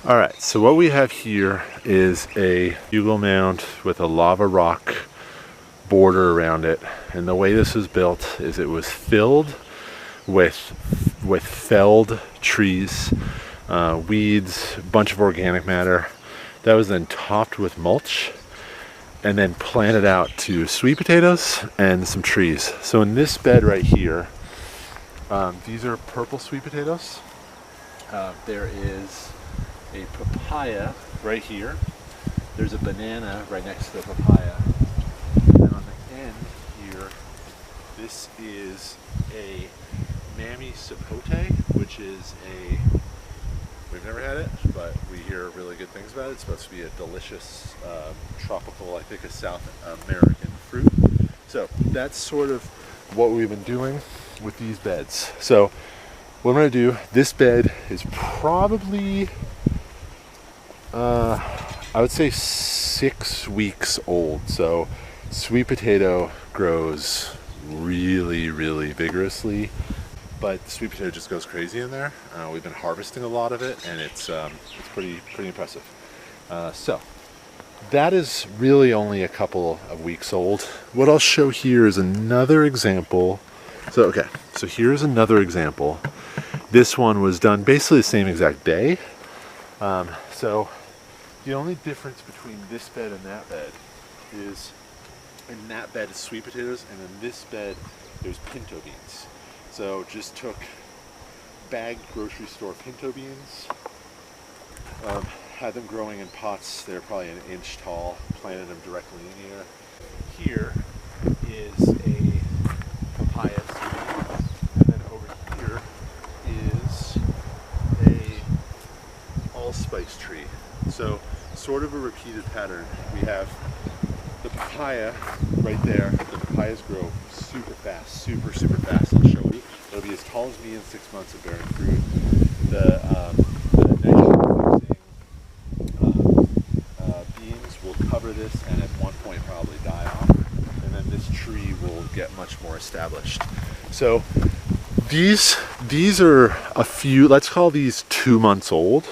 All right, so what we have here is a hugelmound with a lava rock border around it. And the way this was built is it was filled with felled trees, weeds, a bunch of organic matter. That was then topped with mulch and then planted out to sweet potatoes and some trees. So in this bed right here, these are purple sweet potatoes. There is a papaya right here. There's a banana right next to the papaya. And on the end here, this is a mammy sapote, which is we've never had it, but we hear really good things about it. It's supposed to be a delicious tropical, I think a South American fruit. So that's sort of what we've been doing with these beds. So what I'm going to do, this bed is probably, I would say 6 weeks old. So sweet potato grows really, really vigorously, but the sweet potato just goes crazy in there. We've been harvesting a lot of it, and it's pretty impressive. So that is really only a couple of weeks old. What I'll show here is another example. So here's another example. This one was done basically the same exact day. So the only difference between this bed and that bed is in that bed is sweet potatoes, and in this bed there's pinto beans. So just took bagged grocery store pinto beans, had them growing in pots. They're probably an inch tall, planted them directly in here. Here is a papaya seed, and then over here is a allspice tree. So sort of a repeated pattern. We have the papaya right there. The papayas grow super fast, super fast. I'll show you. It'll be as tall as me in 6 months of bearing fruit. The beans will cover this and at one point probably die off, and then this tree will get much more established. So these are a few, let's call these 2 months old.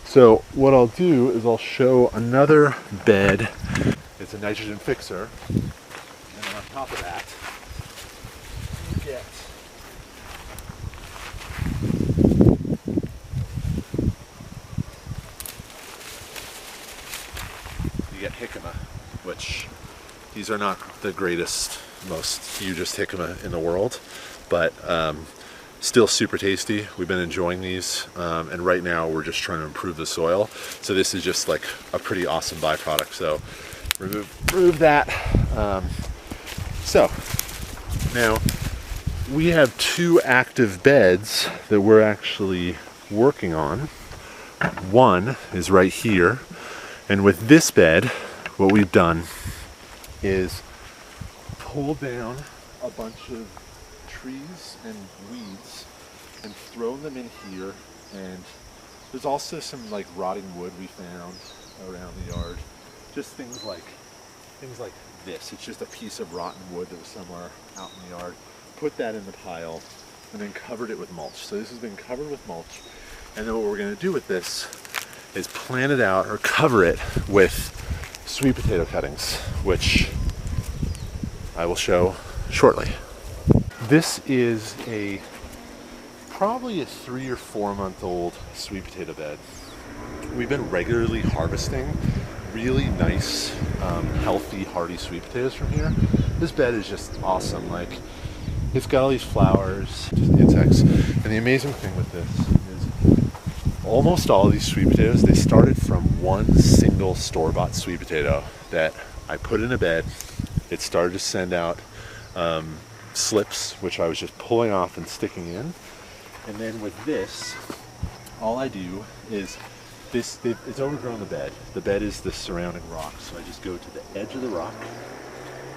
So what I'll do is I'll show another bed. It's a nitrogen fixer, and then on top of that you get jicama, which these are not the greatest, most hugest jicama in the world, but still super tasty. We've been enjoying these, and right now we're just trying to improve the soil. So this is just like a pretty awesome byproduct. So remove that. So now we have 2 active beds that we're actually working on. One is right here, and with this bed, what we've done is pull down a bunch of trees and weeds and throw them in here. And there's also some like rotting wood we found around the yard. Just things like this. It's just a piece of rotten wood that was somewhere out in the yard. Put that in the pile and then covered it with mulch. So this has been covered with mulch, and then what we're going to do with this is plant it out or cover it with sweet potato cuttings, which I will show shortly. This is probably a 3 or 4 month old sweet potato bed. We've been regularly harvesting really nice, healthy, hearty sweet potatoes from here. This bed is just awesome. Like, it's got all these flowers, just insects. And the amazing thing with this is almost all of these sweet potatoes, they started from one single store-bought sweet potato that I put in a bed. It started to send out slips, which I was just pulling off and sticking in. And then with this, all I do is it's overgrown the bed. The bed is the surrounding rock, so I just go to the edge of the rock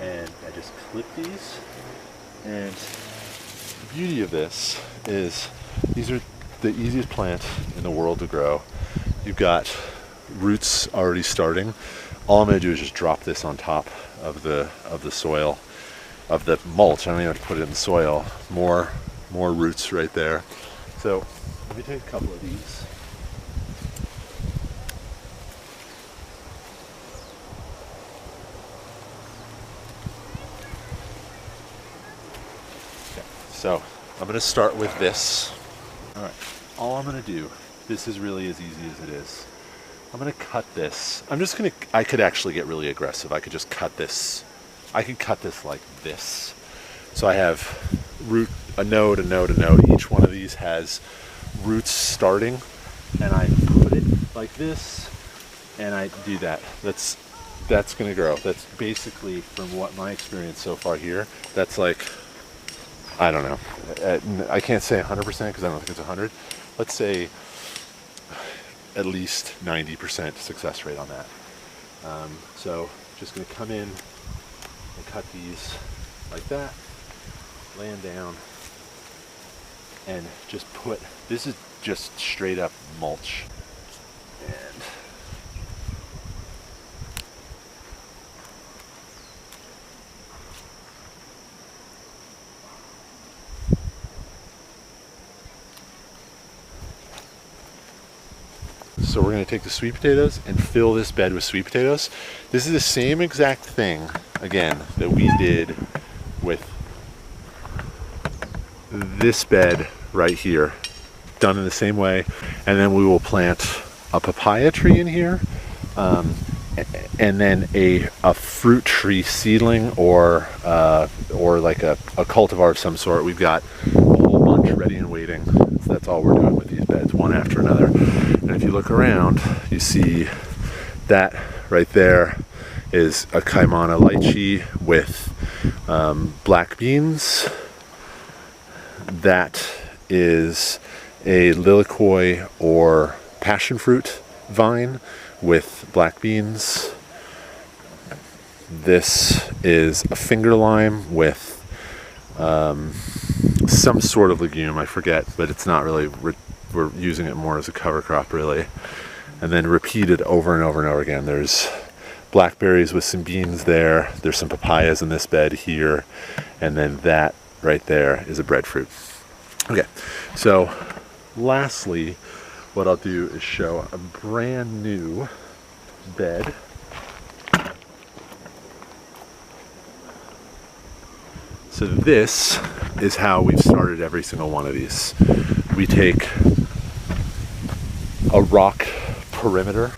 and I just clip these. And the beauty of this is these are the easiest plant in the world to grow. You've got roots already starting. All I'm going to do is just drop this on top of the soil, of the mulch. I don't even have to put it in the soil. More roots right there. So let me take a couple of these. So I'm going to start with this. All right, all I'm going to do, this is really as easy as it is. I'm going to cut this. I could actually get really aggressive. I could just cut this. I could cut this like this. So I have a node, a node, a node. Each one of these has roots starting, and I put it like this, and I do that. That's going to grow. That's basically, from what my experience so far here, that's like, I don't know. I can't say 100% because I don't think it's 100. Let's say at least 90% success rate on that. So just going to come in and cut these like that, lay them down, and just this is just straight up mulch. And so we're going to take the sweet potatoes and fill this bed with sweet potatoes. This is the same exact thing, again, that we did with this bed right here, done in the same way. And then we will plant a papaya tree in here, and then a fruit tree seedling, or like a cultivar of some sort. We've got a whole bunch ready and waiting. So that's all we're doing with these beds, one after another. And if you look around, you see that right there is a Kaimana lychee with black beans. That is a lilikoi or passion fruit vine with black beans. This is a finger lime with some sort of legume, I forget, but it's not really, we're using it more as a cover crop really. And then repeated over and over and over again. There's blackberries with some beans there. There's some papayas in this bed here. And then that right there is a breadfruit. Okay, so lastly, what I'll do is show a brand new bed. So this is how we've started every single one of these. We take a rock perimeter,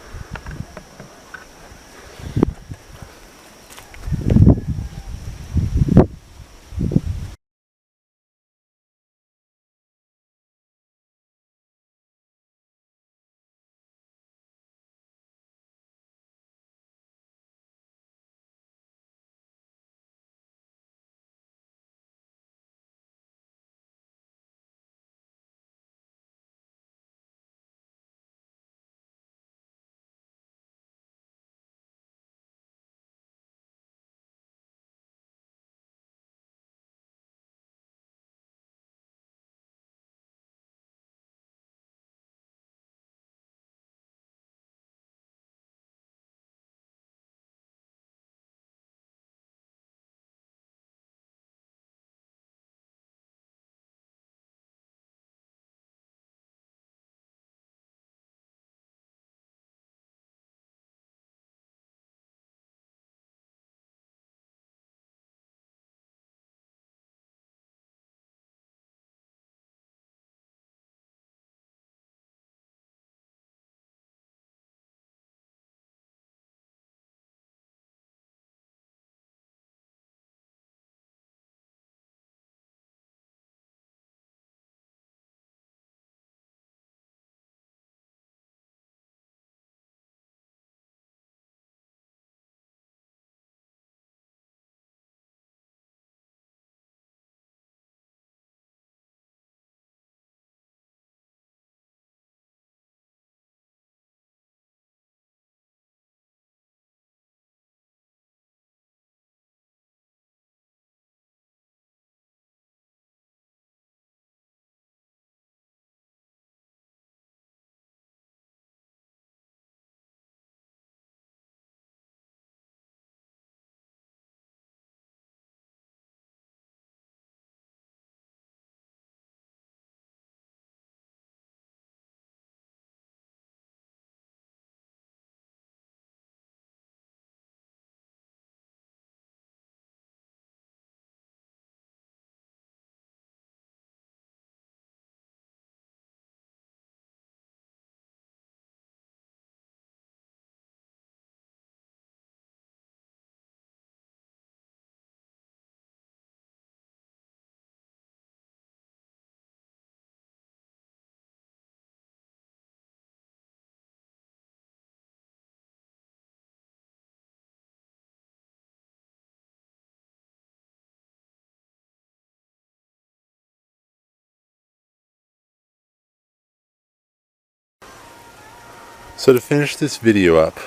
So to finish this video up,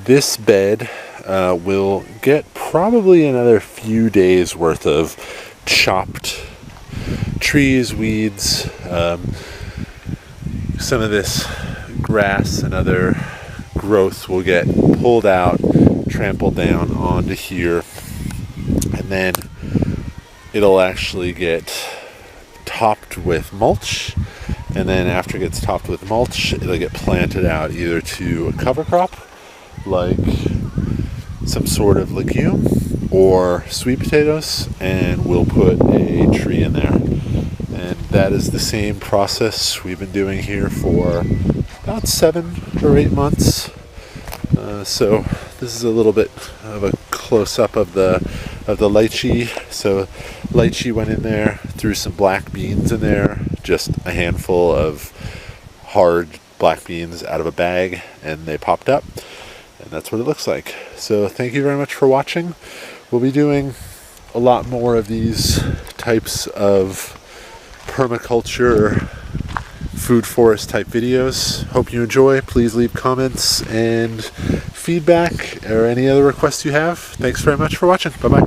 this bed will get probably another few days worth of chopped trees, weeds, some of this grass and other growth will get pulled out, trampled down onto here, and then it'll actually get topped with mulch, and then after it gets topped with mulch, it'll get planted out either to a cover crop like some sort of legume or sweet potatoes, and we'll put a tree in there. And that is the same process we've been doing here for about 7 or 8 months. So this is a little bit of a close-up of the lychee. So lychee went in there, threw some black beans in there, just a handful of hard black beans out of a bag, and they popped up, and that's what it looks like. So thank you very much for watching. We'll be doing a lot more of these types of permaculture, food forest type videos. Hope you enjoy. Please leave comments and feedback or any other requests you have. Thanks very much for watching. Bye bye.